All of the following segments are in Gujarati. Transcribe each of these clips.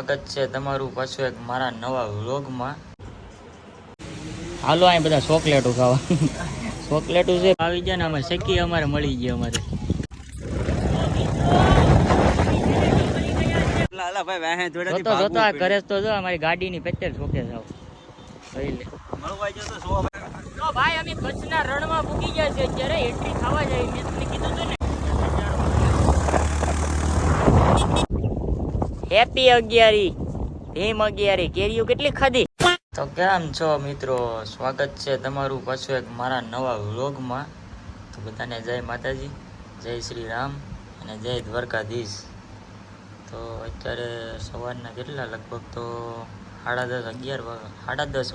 સ્વાગત છે તમારું પાછું એક મારા નવા વ્લોગમાં. હાલો અહીં બધા ચોકલેટો ખાવા. ચોકલેટો છે આવી ગયા ને અમે શેકી અમારે મળી ગયા અમારે. કરે તો જો અમારી ગાડીની પેટ્રોલ ઠોકે જાવ. તો ભાઈ અમે કચ્છના રણમાં પૂકી ગયા છે અત્યારે એન્ટ્રી ખાવા જાય મેં તમને કીધું હતું ને. હેપી અગિયારી ભીમ અગિયારી કેરીઓ કેટલી ખાધી. તો કેમ છો મિત્રો, સ્વાગત છે તમારું પાછું એક મારા નવા વ્લોગમાં. તો બધાને જય માતાજી, જય શ્રી રામ અને જય દ્વારકાધીશ. તો અત્યારે સવારના કેટલા લગભગ તો 10:30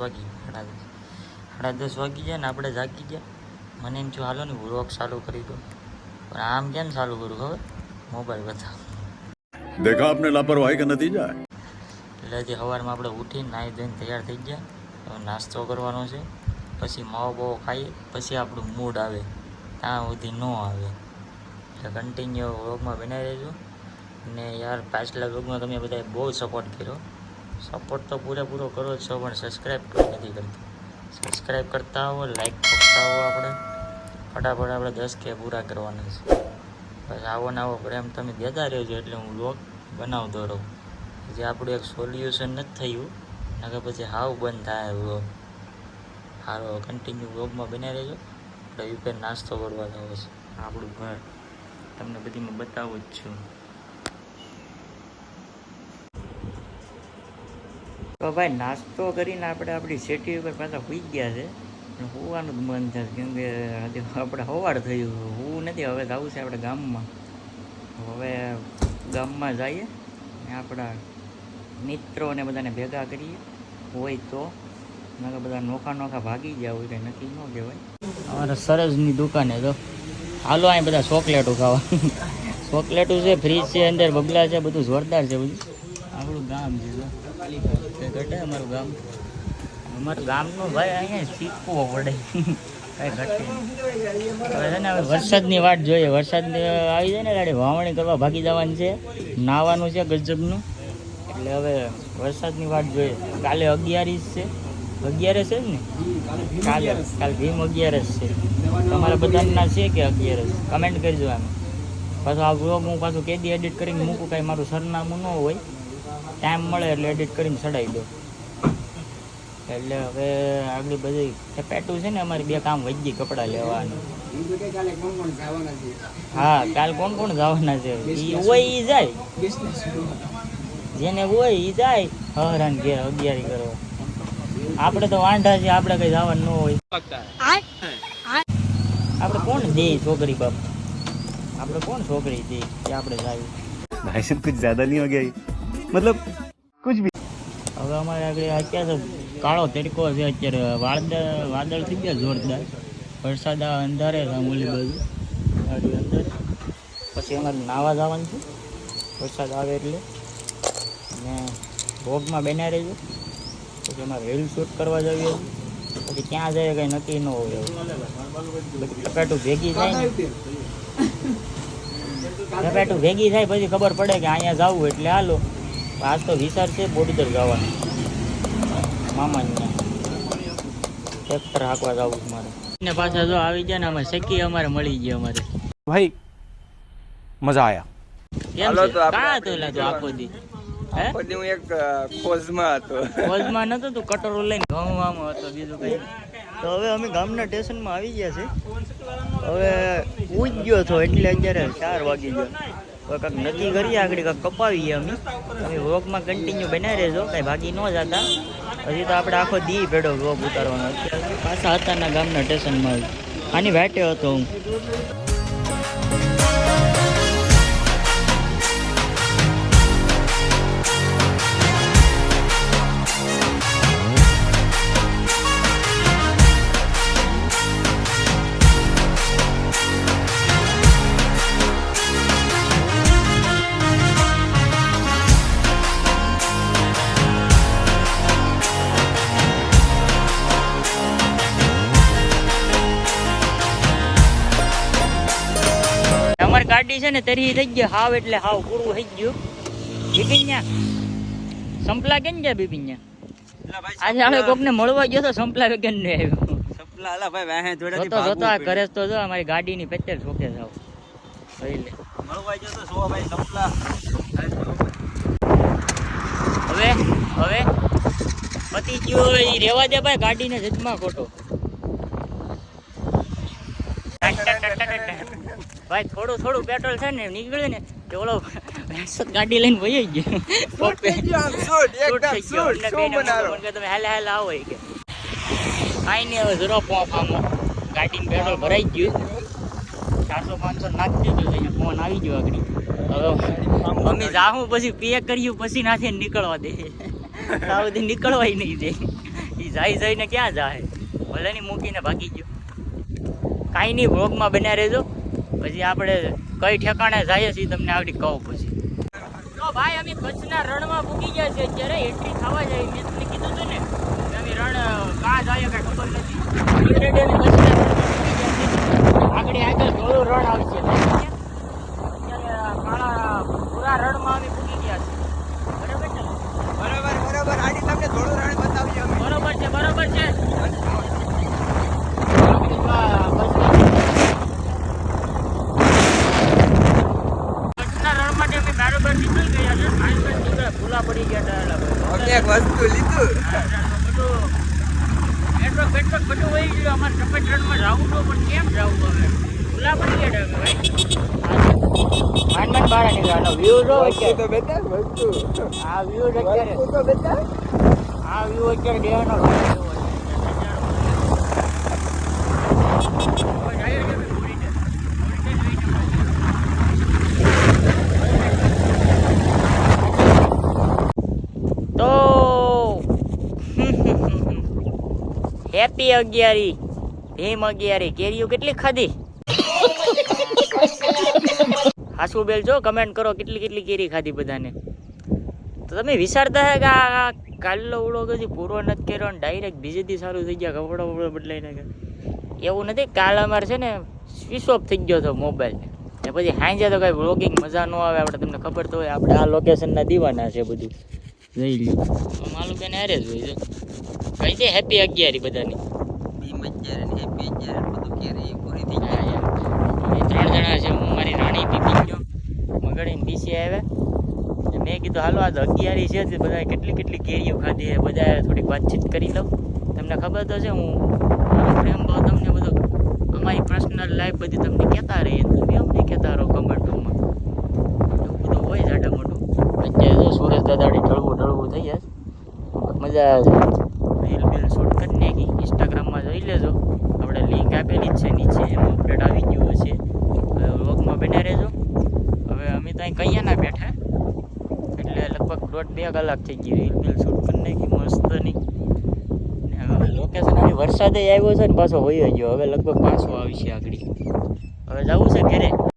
વાગી જાય ને આપણે જાગી ગયા. મને એમ થયું હાલો ને વ્લોગ ચાલુ કરી દો, પણ આમ કેમ ચાલુ કરું ખબર, મોબાઈલ બતાવો. देखा आपने लापरवाही का नतीजा है. એટલે હજી સવારમાં આપણે ઉઠીને નાહી ધોઈને તૈયાર થઈ ગયા. નાસ્તો કરવાનો છે, પછી માવો બાવો ખાઈએ, પછી આપણું મૂડ આવે, ત્યાં સુધી ન આવે. એટલે કન્ટિન્યુ વ્લોગમાં બનાવી રહેજો. ને યાર પાછલા વ્લોગમાં તમે બધાએ બહુ સપોર્ટ કર્યો. સપોર્ટ તો પૂરેપૂરો કરો જ છો, પણ સબસ્ક્રાઈબ કોઈ નથી કરતા. સબસ્ક્રાઈબ કરતા આવો, લાઈક કરતા આવો. આપણે ફટાફટ આપણે 10K પૂરા કરવાના છે. બસ આવો ને આવો પ્રેમ તમે દેતા રહેજો એટલે હું વ્લોગ બનાવતો રહું. જે આપણું એક સોલ્યુશન નથી થયું, નકર પછી હાવ બંધ થાય વ્લોગ. સારો કન્ટિન્યુ વ્લોગમાં બનાવી રહેજો. આપણે ઉપર નાસ્તો કરવા જવો છે, આપણું ઘર તમને બધીમાં બતાવું જ છું. તો ભાઈ નાસ્તો કરીને આપણે આપણી સેટી ઉપર પાછા સુઈ ગયા છે. હોવાનું જ મન થાય, કેમ કે આપણે સવાર થયું, હોવું નથી. હવે જવું છે આપણે ગામમાં. હવે ગામમાં જઈએ ને આપણા મિત્રોને બધાને ભેગા કરીએ. હોય તો નકર બધા નોખા ભાગી ગયા હોય, કંઈ નક્કી ન કહેવાય. અમારા સરસની દુકાને તો હાલો અહીં બધા ચોકલેટો ખાવા. ચોકલેટો છે, ફ્રીજ છે, અંદર બગલા છે, બધું જોરદાર છે. બધું આપણું ગામ છે, ઘટે અમારું ગામ. અમારું ગામનું ભાઈ અહીંયા શીખવું પડે, કાંઈ ઘટે. હવે છે ને હવે વરસાદની વાટ જોઈએ. વરસાદ આવી જાય ને ગાડી વાવણી કરવા ભાગી જવાનું છે, નાહવાનું છે ગજબનું. એટલે હવે વરસાદની વાટ જોઈએ. કાલે 11 છે, 11 છે ને કાલે ભીમ 11 છે. તમારા બધાના છે કે 11? કમેન્ટ કરજો. આમ પાછું આ વ્લોગ હું પાછું કેદી એડિટ કરીને મૂકું, કાંઈ મારું સરનામું ન હોય. ટાઈમ મળે એટલે એડિટ કરીને ચડાવી દો. એટલે હવે આગળ બધી પેટું છે ને અમારી 2 કામ વધી ગઈ, કપડાં લેવાનું. હા કાલ કોણ જવાના છે? એ હોય એ જાય, જેને હોય એ જાય હરાન ઘેર 11 કરવા. આપણે તો વાંઢા છે, આપણે કઈ જવાનું ન હોય. આપણે કોણ દે છોકરી બાપ? આપણે કોણ છોકરી દે કે આપણે જાય? भाई साहब कुछ ज्यादा नहीं हो गया ये? मतलब कुछ भी. હવે અમારે આગળ અત્યારે કાળો તડકો છે. અત્યારે વાદળ થઈ ગયા જોરદાર. વરસાદ અંધારે ઓલી બાજુ ગાડી અંદર. પછી અમારે નાવા જવાનું છે વરસાદ આવે એટલે. અને ભોગમાં બેના રહેજો. પછી અમારે રીલ શૂટ કરવા જઈએ. પછી ક્યાં જાય કંઈ નક્કી ન હોય. ટપેટું ભેગી થાય ને, ટપેટું ભેગી થાય પછી ખબર પડે કે અહીંયા જવું એટલે હાલો. આજ તો વિચાર છે બોડીદર જવાનું, મામાને ટ્રેક્ટર હાંકવા જવું મારે. ને પાછા જો આવી ગયા ને અમે શેકી અમારે મળી ગયા. અમારે ભાઈ મજા આયા. કેમ છે? કાં હતો એટલે તું આખો દી? હું એક ખોજમાં હતો. ખોજમાં નતો તું, કટોરો લઈને ગામમાં હતો, બીજું કઈ. તો હવે અમે ગામના સ્ટેશનમાં આવી ગયા છે. હવે ઉજ ગયો છો એટલે અત્યારે 4 વાગી ગયો. હવે કાંઈક નક્કી કરીએ, આગળ કાંઈક કપાવીએ અમે. તમે વ્લોગમાં કન્ટિન્યુ બનાવી રહેજો, કાંઈ ભાગી ન જતા. હજી તો આપણે આખો દી ભેડો વ્લોગ ઉતારવાનો. અત્યારે પાછા હતા ગામના સ્ટેશનમાં. આની વાટે હતો હું. અમારી ગાડી છે ને તરી થઈ ગઈ હાવ, એટલે હાવ પૂરું થઈ ગયું. સંપલા કેમ ગયા બિપિન આજે આપણે કોકને મળવા ગયો તો સંપલા વગર ને આવ્યો સપલા અલા ભાઈ વાહે જોડેથી જોતો જોતો આ કરે તો જો અમારી ગાડીની પેટ્રોલ ઠોકે જાવ જોઈ લે મળવા ગયો તો સો ભાઈ સપલા હવે હવે પતિ ગયો ઈ રેવા દે ભાઈ ગાડીને જજમાં ખોટો ભાઈ થોડું થોડું પેટ્રોલ છે ને નીકળ્યું ને કે ઓલો ગાડી લઈને વહી ગયો તમે હાલે હાલે આવો ઈ કે કાંઈ નહીં હવે જરો પહોંચવામાં ગાડીનું પેટ્રોલ ભરાઈ ગયું 400-500 નાખી દીધું અહીંયા ફોન આવી ગયો આગળ હવે અમે જાઉં પછી પે કર્યું પછી નાખી નીકળવા દે ત્યાં સુધી નીકળવાય નહીં દે એ જઈને ક્યાં જાય ભલે નહીં મૂકીને ભાગી ગયો કાંઈ નહીં વ્લોગમાં બન્યા રહેજો પછી આપણે કઈ ઠેકાણે જઈએ છીએ તમને આગળ કહું પછી તો ભાઈ અમે કચ્છના રણમાં પૂકી ગયા છે અત્યારે એન્ટ્રી થવા જાય મેં તમને કીધું હતું ને કે અમે રણ કાં જાય કાંઈ ખબર નથી ઓલરેડી અમે કચ્છના રણમાં પૂકી ગયા છે આગળ ધોળું રણ આવશે અત્યારે કાળા પૂરા રણમાં અમે પૂકી ગયા છે બરાબર છે બરોબર આડી તમને થોડું રણ બતાવીએ અમે. બરોબર છે ભૂલા પડી ગયા અમે એક વસ્તુ લીધું પેટ્રોલ બધું વહી ગયું અમારે સફેદ રણમાં જવું તો પણ કેમ જવું હવે ભૂલા પડી ગયા માંડ બહાર નીકળ્યા વ્યૂ જો વસ્તુ તો બેટા વસ્તુ આ વ્યૂ અત્યારે વસ્તુ તો બેટા આ વ્યૂ અત્યારે દેવાનો તો હેપી અગિયારી ભીમ અગિયારી કેરીઓ કેટલી ખાધી હાસુ બેલ જો કમેન્ટ કરો કેટલી કેરી ખાધી બધાને તો તમે વિચારતા હે કે આ કાલનો ઉડો કદી પૂરો નથી કર્યો ને ડાયરેક્ટ બીજેથી ચાલુ થઈ ગયા કપડા બપડા બદલાઈ નાખ્યા એવું નથી કાલ અમારે છે ને સ્વિચ ઓફ થઈ ગયો હતો મોબાઈલ ને પછી સાંજે તો કાંઈ વ્લોગિંગ મજા ન આવે આપણે તમને ખબર તો હોય આપણે આ લોકેશનના દીવાના છે બધું જઈ લ્યો માલુબેન હારે જ હોય કઈ છે હેપી અગિયારી બધાની ભીમ અગિયાર ને હેપી અગિયાર બધું કેરી પૂરી થઈ હા યાર અમે 3 જણા છે હું મારી રાણી પીપી ગયો મગડીને બીસી આવ્યા મેં કીધું હાલો આજ અગિયારી છે તે બધા કેટલી કેરીઓ ખાધી છે બધા થોડીક વાતચીત કરી લઉં તમને ખબર તો છે હું મારો પ્રેમ ભાવ તમને બધો અમારી પર્સનલ લાઈફ બધી તમને કહેતા રહીએ તમે અમને કહેતા રહો કમેન્ટોમાં એવું બધું હોય જાડા મોટું અત્યારે તો સુરેશ દાદાડી ઢળવું થઈ જાય મજા આવે રીલ બીલ શૂટ કરી નાખી ઇન્સ્ટાગ્રામમાં જોઈ લેજો આપણે લિંક આપેલી જ છે નીચે એમાં અપડેટ આવી ગયું હશે વ્લોગમાં બન્યા રહેજો હવે અમે તો અહીં કહીએ ના બેઠા એટલે લગભગ 1.5-2 કલાક થઈ ગઈ રીલ બીલ શૂટ કરી નાખી મસ્તની ને હવે લોકેશન આવી વરસાદે આવ્યો છે ને પાછો હોઈ ગયો હવે લગભગ પાછો આવશે આગળ હવે જવું છે ઘરે